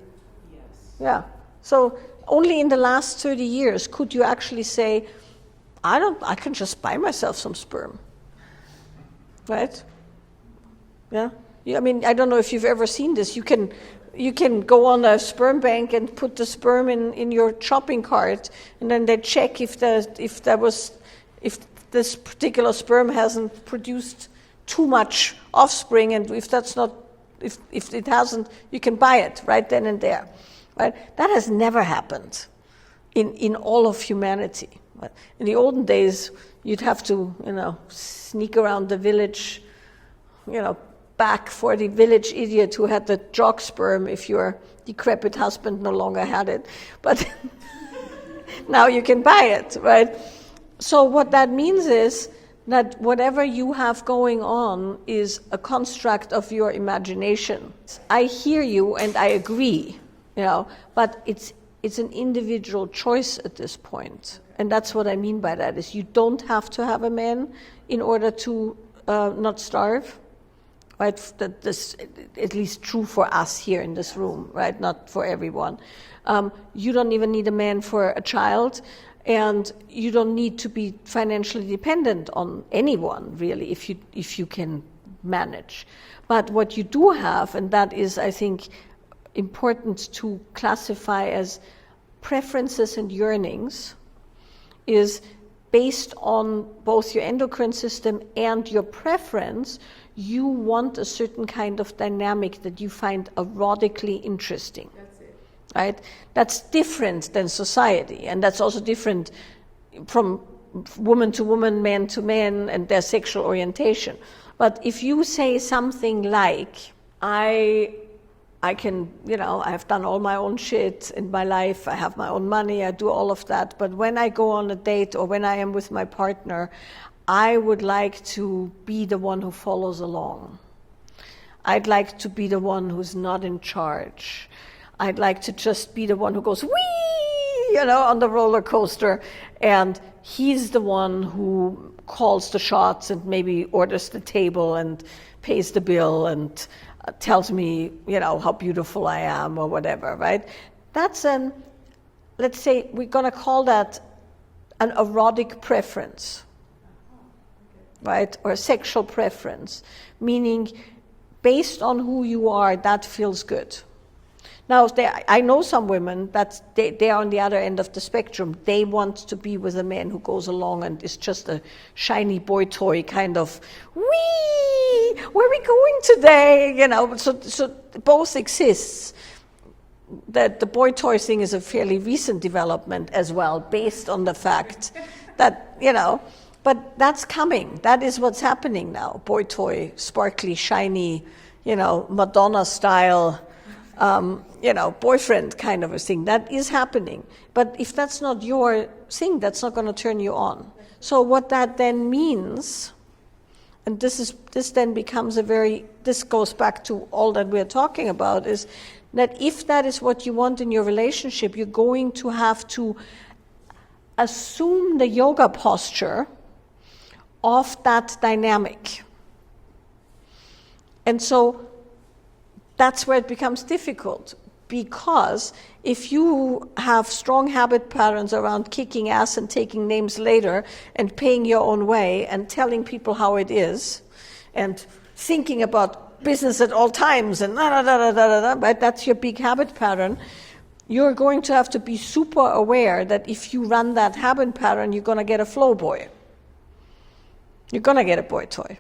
Yes. Yeah. So only in the last 30 years could you actually say, I can just buy myself some sperm. Right? Yeah. I mean, I don't know if you've ever seen this. You can go on a sperm bank and put the sperm in your shopping cart, and then they check if this particular sperm hasn't produced too much offspring, and if it hasn't, you can buy it right then and there, right? That has never happened in all of humanity. Right? In the olden days, you'd have to, sneak around the village, back for the village idiot who had the jog sperm if your decrepit husband no longer had it. But now you can buy it, right? So what that means is that whatever you have going on is a construct of your imagination. I hear you and I agree, but it's an individual choice at this point. And that's what I mean by that, is you don't have to have a man in order to not starve. Right, this at least true for us here in this room, right? Not for everyone. You don't even need a man for a child, and you don't need to be financially dependent on anyone, really, if you can manage. But what you do have, and that is, I think, important to classify as preferences and yearnings, is based on both your endocrine system and your preference. You want a certain kind of dynamic that you find erotically interesting. That's it. Right? That's different than society, and that's also different from woman to woman, man to man, and their sexual orientation. But if you say something like, I can, I've done all my own shit in my life, I have my own money, I do all of that, but when I go on a date or when I am with my partner, I would like to be the one who follows along. I'd like to be the one who's not in charge. I'd like to just be the one who goes, whee, on the roller coaster. And he's the one who calls the shots and maybe orders the table and pays the bill and tells me, how beautiful I am or whatever, right? That's let's say we're going to call that an erotic preference. Right, or a sexual preference, meaning based on who you are, that feels good. Now, I know some women that they are on the other end of the spectrum. They want to be with a man who goes along and is just a shiny boy toy kind of, wee, where are we going today? So both exists. That the boy toy thing is a fairly recent development as well, based on the fact that, but that's coming. That is what's happening now. Boy toy, sparkly, shiny, Madonna style, boyfriend kind of a thing. That is happening. But if that's not your thing, that's not going to turn you on. So what that then means, and this then becomes this goes back to all that we're talking about, is that if that is what you want in your relationship, you're going to have to assume the yoga posture of that dynamic. And so that's where it becomes difficult, because if you have strong habit patterns around kicking ass and taking names later and paying your own way and telling people how it is and thinking about business at all times and right, that's your big habit pattern, you're going to have to be super aware that if you run that habit pattern, you're going to get a flow boy. You're going to get a boy toy,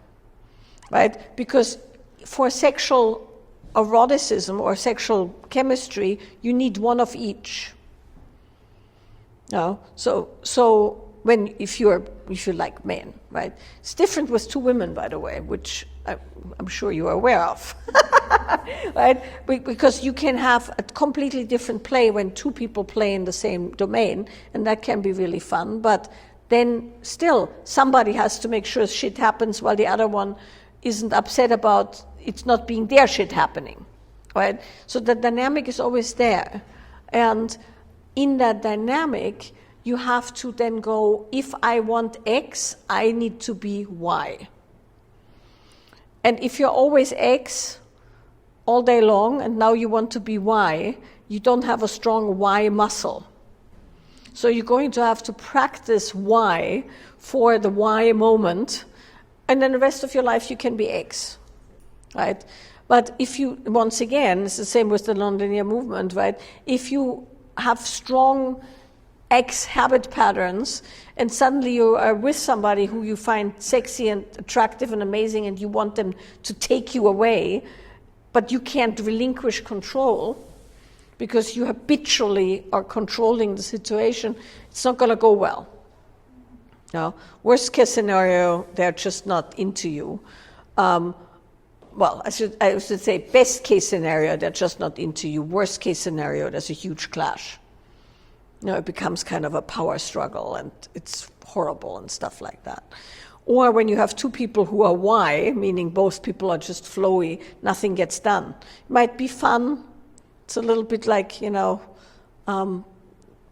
right? Because for sexual eroticism or sexual chemistry, you need one of each. So if you like men, right? It's different with two women, by the way, which I'm sure you are aware of, right? Because you can have a completely different play when two people play in the same domain, and that can be really fun, but then still somebody has to make sure shit happens while the other one isn't upset about it's not being their shit happening, right? So the dynamic is always there. And in that dynamic, you have to then go, if I want X, I need to be Y. And if you're always X all day long and now you want to be Y, you don't have a strong Y muscle. So you're going to have to practice Y for the Y moment, and then the rest of your life you can be X, right? But if you, once again, it's the same with the nonlinear movement, right? If you have strong X habit patterns and suddenly you are with somebody who you find sexy and attractive and amazing and you want them to take you away, but you can't relinquish control, because you habitually are controlling the situation, it's not going to go well. No. Worst case scenario, they're just not into you. Well, I should say best case scenario, they're just not into you. Worst case scenario, there's a huge clash. It becomes kind of a power struggle, and it's horrible and stuff like that. Or when you have two people who are Y, meaning both people are just flowy, nothing gets done. It might be fun. It's a little bit like,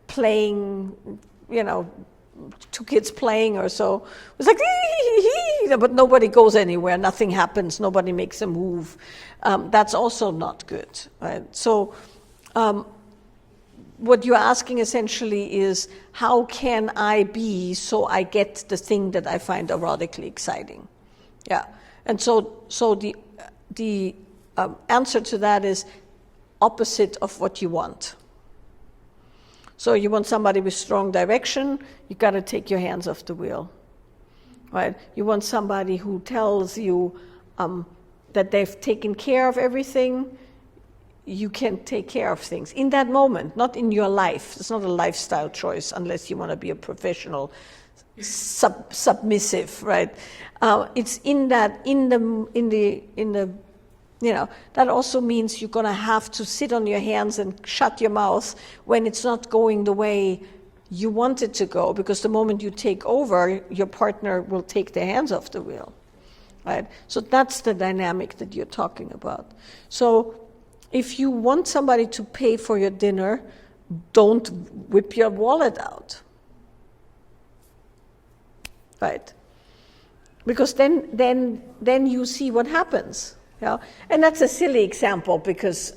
playing, two kids playing or so. It's like, but nobody goes anywhere, nothing happens, nobody makes a move. That's also not good, right? So what you're asking essentially is, how can I be so I get the thing that I find erotically exciting? Yeah, and so the answer to that is opposite of what you want. So you want somebody with strong direction, you got to take your hands off the wheel, right? You want somebody who tells you that they've taken care of everything. You can take care of things in that moment, not in your life. It's not a lifestyle choice unless you want to be a professional submissive, right? It's in that, that also means you're going to have to sit on your hands and shut your mouth when it's not going the way you want it to go, because the moment you take over, your partner will take their hands off the wheel, right? So that's the dynamic that you're talking about. So if you want somebody to pay for your dinner, don't whip your wallet out, right? Because then you see what happens. Yeah, and that's a silly example because,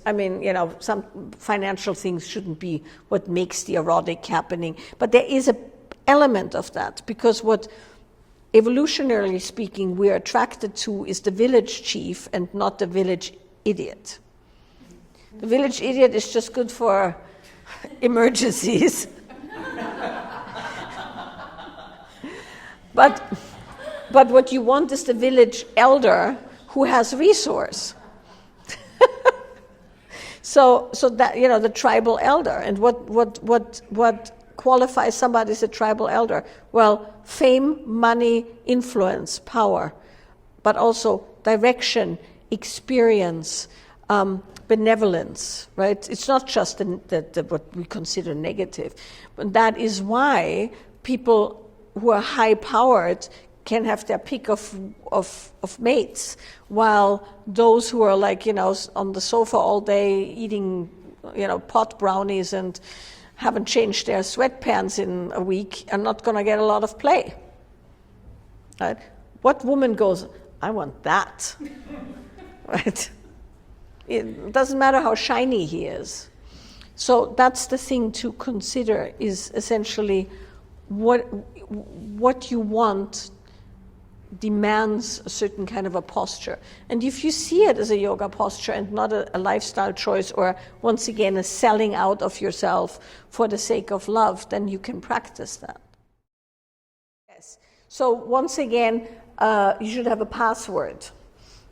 some financial things shouldn't be what makes the erotic happening. But there is an element of that, because what, evolutionarily speaking, we're attracted to is the village chief and not the village idiot. The village idiot is just good for emergencies. But what you want is the village elder who has resource. so that, the tribal elder. And what qualifies somebody as a tribal elder? Well, fame, money, influence, power, but also direction, experience, benevolence, right? It's not just the what we consider negative. But that is why people who are high-powered can have their pick of mates, while those who are on the sofa all day eating, pot brownies and haven't changed their sweatpants in a week are not going to get a lot of play. Right? What woman goes, I want that? Right? It doesn't matter how shiny he is. So that's the thing to consider, is essentially what you want demands a certain kind of a posture. And if you see it as a yoga posture and not a lifestyle choice, or once again a selling out of yourself for the sake of love, then you can practice that. Yes. So once again, you should have a password,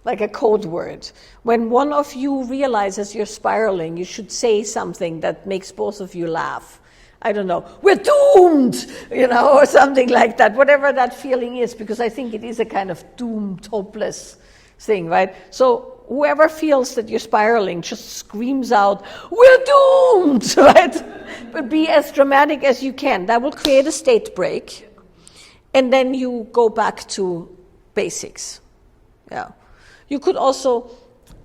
like a code word. When one of you realizes you're spiraling, you should say something that makes both of you laugh. I don't know, we're doomed, or something like that, whatever that feeling is, because I think it is a kind of doomed, hopeless thing, right? So whoever feels that you're spiraling just screams out, we're doomed, right? But be as dramatic as you can. That will create a state break, and then you go back to basics. Yeah. You could also,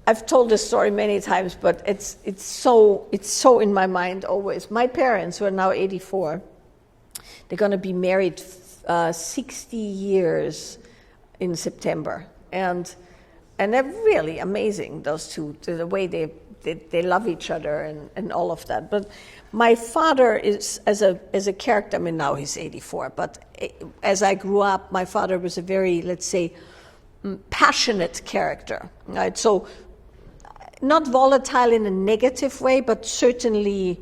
I've told this story many times, but it's so in my mind always. My parents, who are now 84, they're going to be married 60 years in September, and they're really amazing. Those two, the way they love each other and all of that. But my father is as a character. Now he's 84, but as I grew up, my father was a very, let's say, passionate character. Right, so. Not volatile in a negative way, but certainly,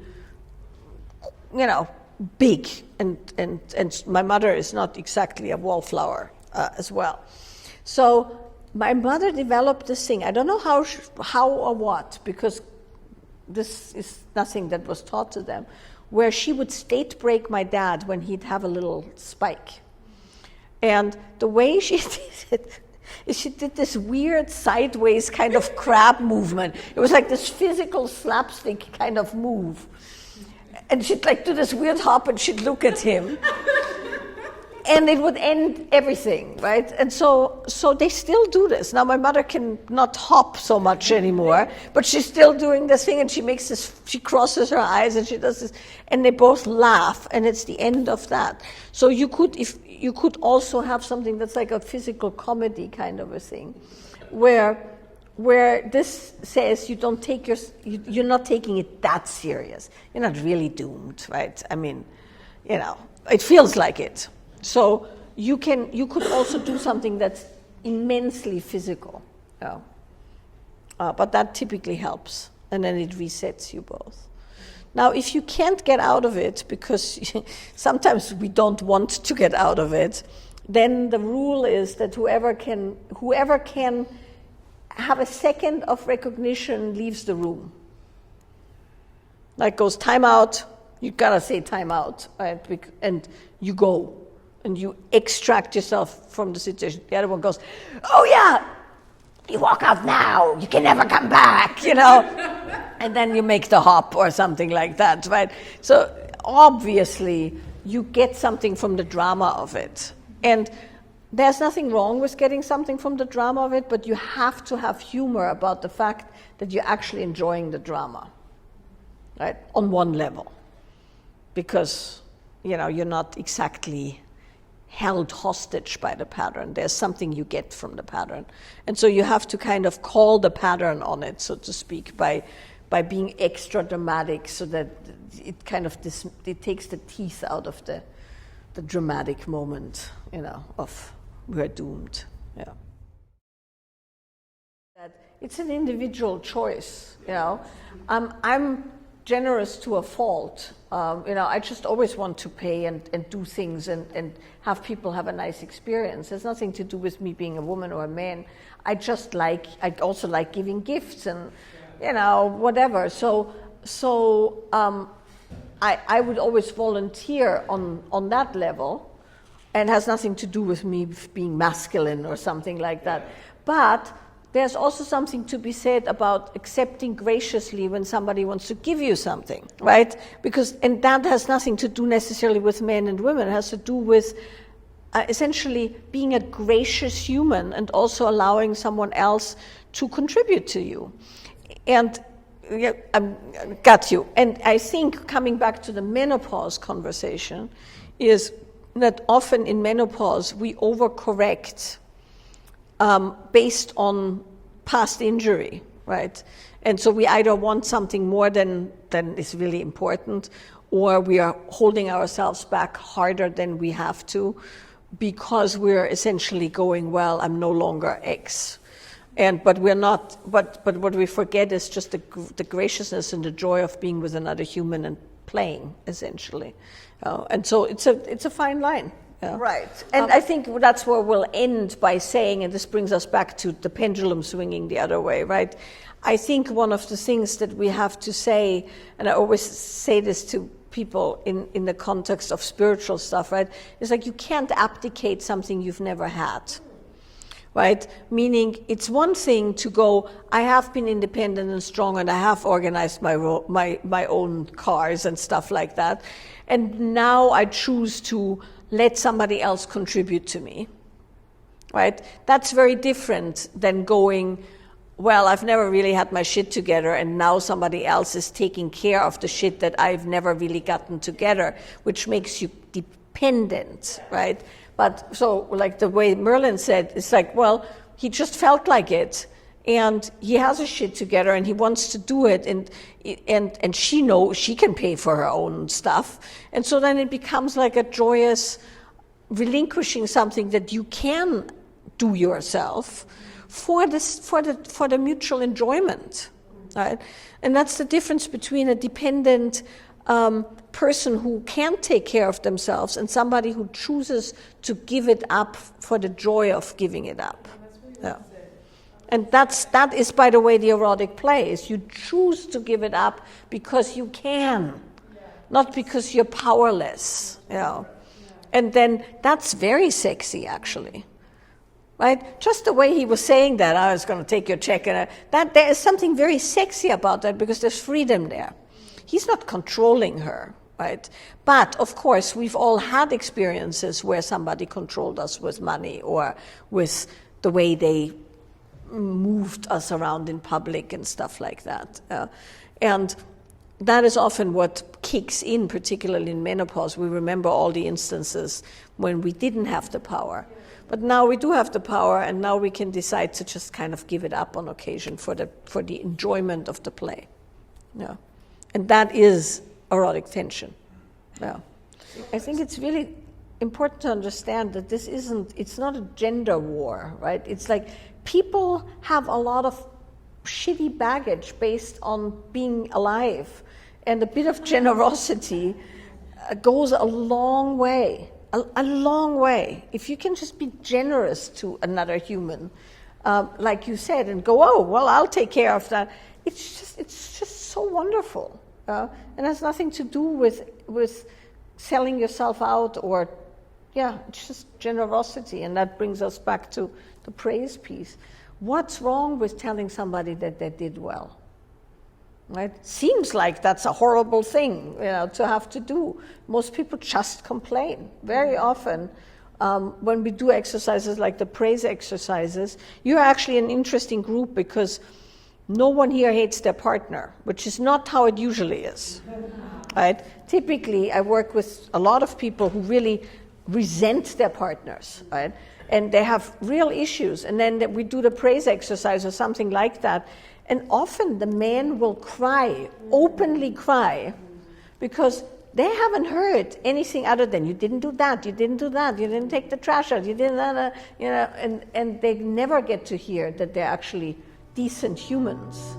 big. And my mother is not exactly a wallflower as well. So my mother developed this thing. I don't know how or what, because this is nothing that was taught to them, where she would state break my dad when he'd have a little spike. And the way she did it is she did this weird sideways kind of crab movement. It was like this physical slapstick kind of move. And she'd like do this weird hop and she'd look at him. And it would end everything, right? And so they still do this. Now my mother can not hop so much anymore, but she's still doing this thing, and she crosses her eyes and she does this, and they both laugh, and it's the end of that. So you could also have something that's like a physical comedy kind of a thing, where this says you don't take you're not taking it that serious. You're not really doomed, right? I mean, it feels like it. So you could also do something that's immensely physical, but that typically helps, and then it resets you both. Now, if you can't get out of it, because sometimes we don't want to get out of it, then the rule is that whoever can have a second of recognition leaves the room. Like goes time out, you gotta say time out, right? And you go. And you extract yourself from the situation. The other one goes, oh yeah, you walk out now, you can never come back, And then you make the hop or something like that, right? So obviously you get something from the drama of it. And there's nothing wrong with getting something from the drama of it, but you have to have humor about the fact that you're actually enjoying the drama, right? On one level. Because, you're not exactly held hostage by the pattern. There's something you get from the pattern. And so you have to kind of call the pattern on it, so to speak, by being extra dramatic, so that it kind of it takes the teeth out of the dramatic moment, of we're doomed. Yeah. That it's an individual choice, I'm generous to a fault. I just always want to pay and do things and have people have a nice experience. There's nothing to do with me being a woman or a man. I also like giving gifts and, whatever. So I would always volunteer on that level, and has nothing to do with me being masculine or something like that. But there's also something to be said about accepting graciously when somebody wants to give you something, right? And that has nothing to do necessarily with men and women. It has to do with essentially being a gracious human and also allowing someone else to contribute to you. And got you. And I think coming back to the menopause conversation is that often in menopause we overcorrect based on past injury, right? And so we either want something more than is really important, or we are holding ourselves back harder than we have to, because we're essentially going, well, I'm no longer X. But we're not. But what we forget is just the graciousness and the joy of being with another human and playing, essentially. And so it's a fine line. Yeah. Right. And I think that's where we'll end by saying, and this brings us back to the pendulum swinging the other way, right? I think one of the things that we have to say, and I always say this to people in the context of spiritual stuff, right? It's like you can't abdicate something you've never had, right? Meaning it's one thing to go, I have been independent and strong and I have organized my own cars and stuff like that. And now I choose to let somebody else contribute to me, right? That's very different than going, well, I've never really had my shit together and now somebody else is taking care of the shit that I've never really gotten together, which makes you dependent, right? But so like the way Merlin said, it's like, well, he just felt like it and he has his shit together and he wants to do it and she knows she can pay for her own stuff. And so then it becomes like a joyous relinquishing something that you can do yourself for the mutual enjoyment, right? And that's the difference between a dependent person who can't take care of themselves and somebody who chooses to give it up for the joy of giving it up. Yeah. And that is, by the way, the erotic play, is you choose to give it up because you can, not because you're powerless, you know. And then that's very sexy, actually, right? Just the way he was saying that, I was going to take your check, and that there is something very sexy about that because there's freedom there. He's not controlling her, right? But, of course, we've all had experiences where somebody controlled us with money or with the way they moved us around in public and stuff like that. And that is often what kicks in, particularly in menopause. We remember all the instances when we didn't have the power. But now we do have the power, and now we can decide to just kind of give it up on occasion for the enjoyment of the play. Yeah. And that is erotic tension. Yeah. I think it's really important to understand that it's not a gender war, right? It's like people have a lot of shitty baggage based on being alive, and a bit of generosity goes a long way, a long way. If you can just be generous to another human, like you said, and go, oh, well, I'll take care of that. It's just so wonderful, and has nothing to do with selling yourself out or, yeah, it's just generosity, and that brings us back to the praise piece. What's wrong with telling somebody that they did well? Right? Seems like that's a horrible thing, to have to do. Most people just complain. Very often, when we do exercises like the praise exercises, you're actually an interesting group because no one here hates their partner, which is not how it usually is. Right? Typically, I work with a lot of people who really resent their partners, right? And they have real issues. And then we do the praise exercise or something like that. And often the man will cry, openly cry, because they haven't heard anything other than you didn't do that, you didn't do that, you didn't take the trash out, you didn't, and they never get to hear that they're actually decent humans.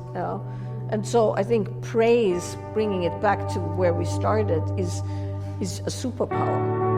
And so I think praise, bringing it back to where we started, is a superpower.